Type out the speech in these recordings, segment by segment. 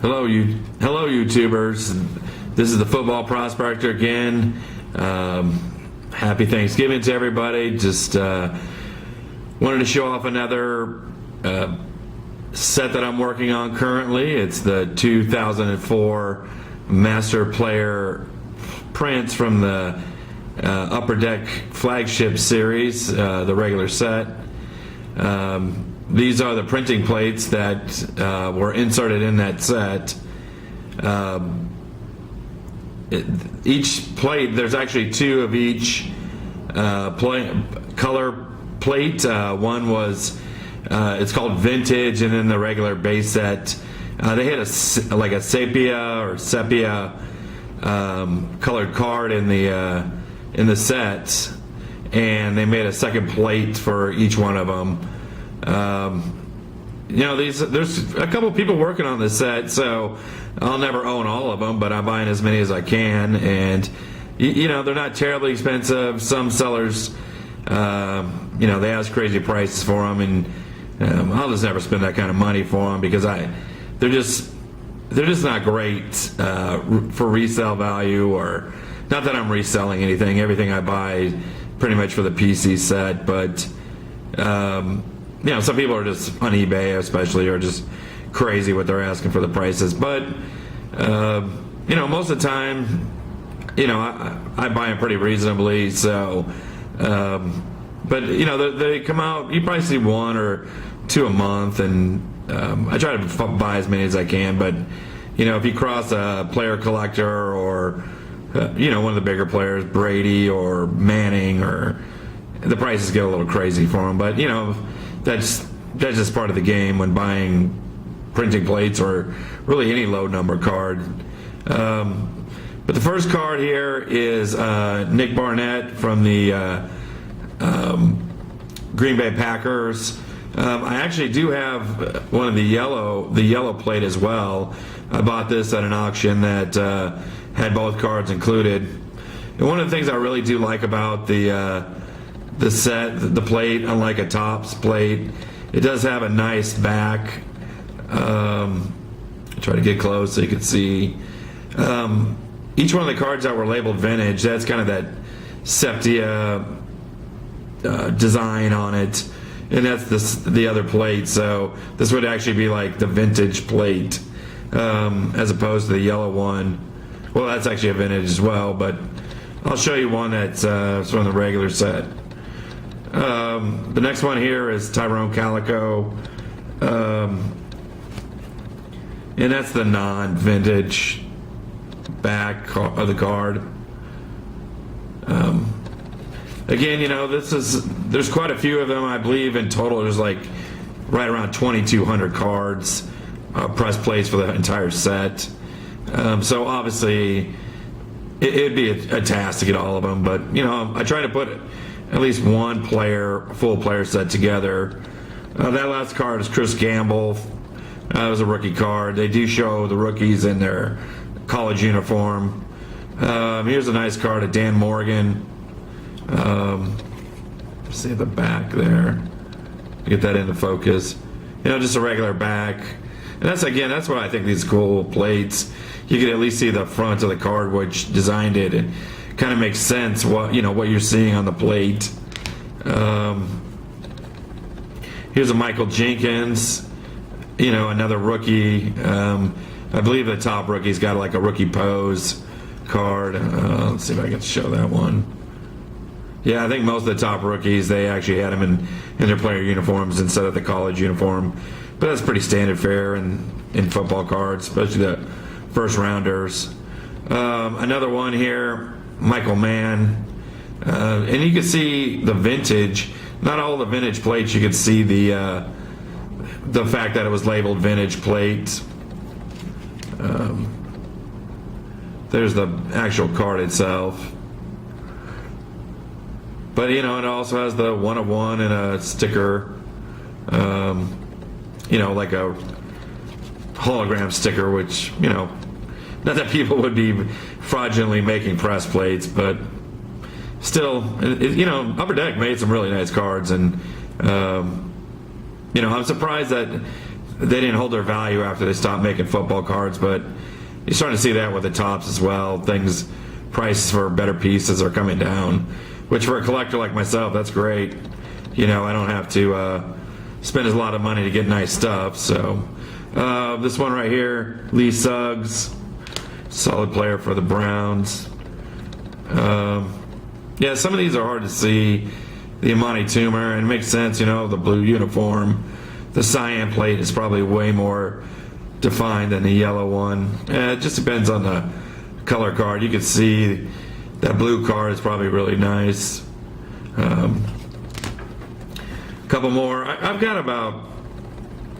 Hello, YouTubers. This is the Football Prospector again. Happy Thanksgiving to everybody. Just wanted to show off another set that I'm working on currently. It's the 2004 Master Player prints from the Upper Deck Flagship Series, the regular set. These are the printing plates that were inserted in that set. Each plate, there's actually two of each color plate. One was, it's called vintage, and then the regular base set. They had a sepia colored card in the set, and they made a second plate for each one of them. There's a couple people working on this set, so I'll never own all of them, but I'm buying as many as I can, and they're not terribly expensive. Some sellers, they ask crazy prices for them, and I'll just never spend that kind of money for them because they're just not great for resale value, or not that I'm reselling anything. Everything I buy pretty much for the PC set, but some people are just on eBay, especially, are just crazy what they're asking for the prices. But most of the time, I buy them pretty reasonably. So, but they come out. You probably see one or two a month, and I try to buy as many as I can. But if you cross a player collector or one of the bigger players, Brady or Manning, or the prices get a little crazy for them. But that's just part of the game when buying printing plates or really any low number card. But the first card here is Nick Barnett from the Green Bay Packers. I actually do have one of the yellow plate as well. I bought this at an auction that had both cards included. And one of the things I really do like about the set, the plate, unlike a Topps plate, it does have a nice back. Try to get close so you can see. Each one of the cards that were labeled vintage, that's kind of that sepia design on it, and that's the other plate. So this would actually be like the vintage plate, as opposed to the yellow one. Well, that's actually a vintage as well, but I'll show you one that's from the regular set. The next one here is Tyrone Calico, and that's the non-vintage back of the card. Again, there's quite a few of them. I believe in total there's like right around 2,200 cards, press plates for the entire set. So obviously it'd be a task to get all of them, but I try to put at least one full player set together. That last card is Chris Gamble. It was a rookie card. They do show the rookies in their college uniform. Here's a nice card of Dan Morgan. See the back there. Get that into focus. Just a regular back. And that's why I think these cool plates. You can at least see the front of the card, which designed it, and kind of makes sense what you're seeing on the plate. Here's a Michael Jenkins, another rookie. I believe the top rookie's got like a rookie pose card. Let's see if I can show that one. Yeah, I think most of the top rookies, they actually had them in their player uniforms instead of the college uniform. But that's pretty standard fare in football cards, especially the first rounders. Another one here, Michael Mann. And you can see the vintage. Not all the vintage plates. You can see the fact that it was labeled vintage plate. There's the actual card itself. But it also has the 1 of 1 and a sticker. Like a hologram sticker, which not that people would be fraudulently making press plates, but still, Upper Deck made some really nice cards, and I'm surprised that they didn't hold their value after they stopped making football cards, but you're starting to see that with the tops as well. Prices for better pieces are coming down, which for a collector like myself, that's great. I don't have to spend a lot of money to get nice stuff. So this one right here, Lee Suggs, solid player for the Browns. Yeah, some of these are hard to see. The Amani Toomer, and it makes sense, the blue uniform. The cyan plate is probably way more defined than the yellow one. It just depends on the color card. You can see that blue card is probably really nice. A couple more. I've got about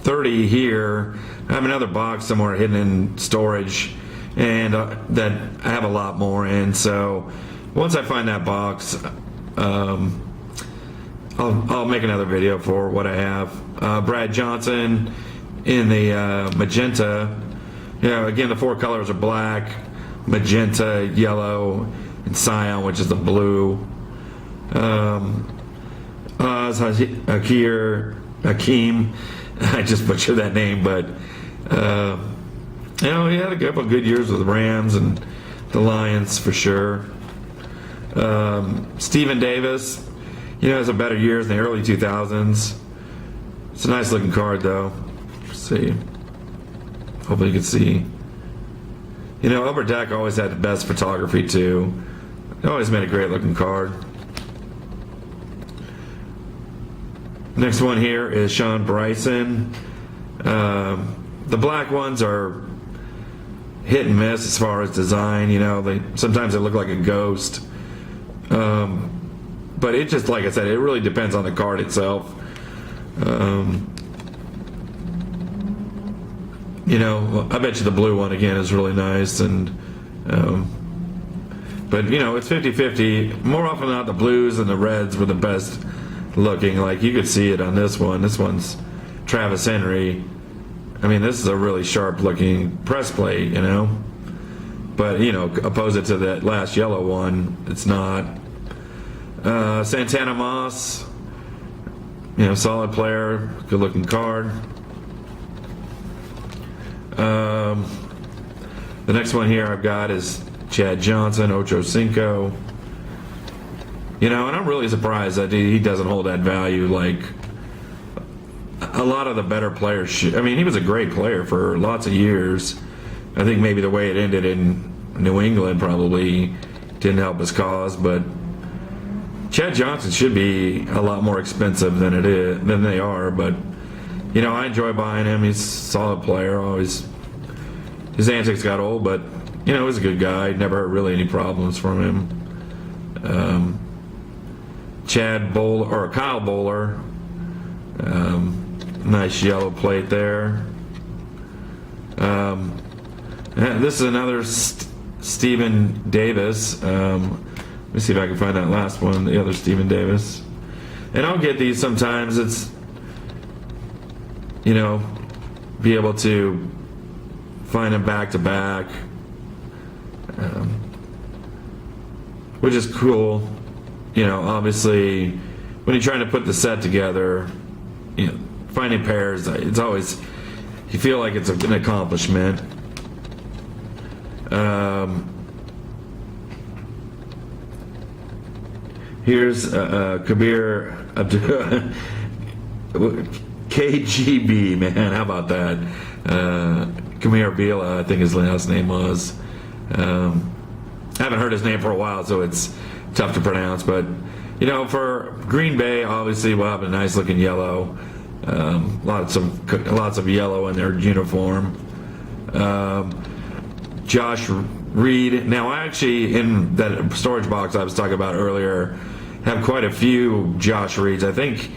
30 here. I have another box somewhere hidden in storage, and that I have a lot more in. So once I find that box, I'll make another video for what I have. Brad Johnson in the magenta. Again, the four colors are black, magenta, yellow, and cyan, which is the blue. Hakeem, I just butchered that name, but he had a couple of good years with the Rams and the Lions for sure. Stephen Davis, has a better years in the early 2000s. It's a nice looking card though. Let's see. Hopefully you can see. Upper Deck always had the best photography too. It always made a great looking card. Next one here is Sean Bryson. The black ones are hit and miss as far as design. Sometimes they look like a ghost. But it just, like I said, it really depends on the card itself. I bet you the blue one again is really nice, and but it's 50-50. More often than not, the blues and the reds were the best looking. Like you could see it on this one. This one's Travis Henry. This is a really sharp looking press plate, but oppose it to that last yellow one, it's not. Santana Moss, solid player, good looking card. The next one here I've got is Chad Johnson, Ocho Cinco. And I'm really surprised that he doesn't hold that value like a lot of the better players should. He was a great player for lots of years. I think maybe the way it ended in New England probably didn't help his cause, but Chad Johnson should be a lot more expensive than they are, but I enjoy buying him. He's a solid player. Always, his antics got old, but he was a good guy. Never heard really any problems from him. Kyle Bowler, nice yellow plate there. This is another Stephen Davis. Let me see if I can find that last one, the other Stephen Davis. And I'll get these sometimes. It's, be able to find them back to back, which is cool. Obviously, when you're trying to put the set together, finding pairs, it's always, you feel like it's an accomplishment. Here's Kabir Abdul KGB, man. How about that? Kamir Bila, I think his last name was. I haven't heard his name for a while, so it's tough to pronounce. But for Green Bay, obviously we'll have a nice looking yellow. Lots of yellow in their uniform. Josh Reed. Now, I actually, in that storage box I was talking about earlier, have quite a few Josh Reeds. I think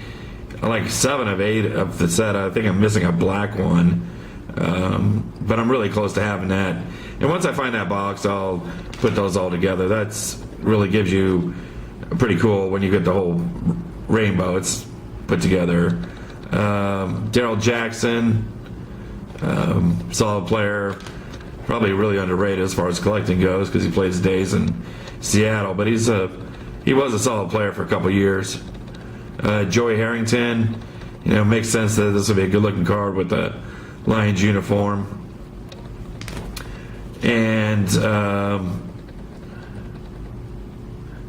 like 7 of 8 of the set. I think I'm missing a black one, but I'm really close to having that. And once I find that box, I'll put those all together. That's really gives you pretty cool when you get the whole rainbow. It's put together. Daryl Jackson, solid player, probably really underrated as far as collecting goes because he played his days in Seattle, but he was a solid player for a couple years. Joey Harrington, it makes sense that this will be a good-looking card with the Lions uniform. And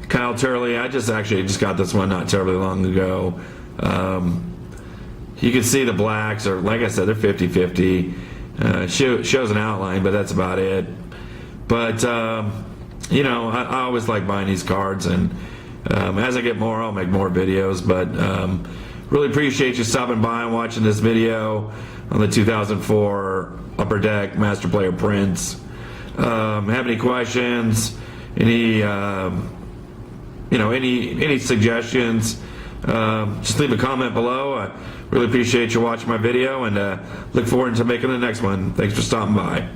Kyle Turley, I just got this one not terribly long ago. You can see the blacks are, like I said, they're 50-50. Shows an outline, but that's about it. But I always like buying these cards, and as I get more, I'll make more videos. But really appreciate you stopping by and watching this video on the 2004 Upper Deck Master Player Prints. Have any questions? Any any suggestions? Just leave a comment below. I really appreciate you watching my video, and look forward to making the next one. Thanks for stopping by.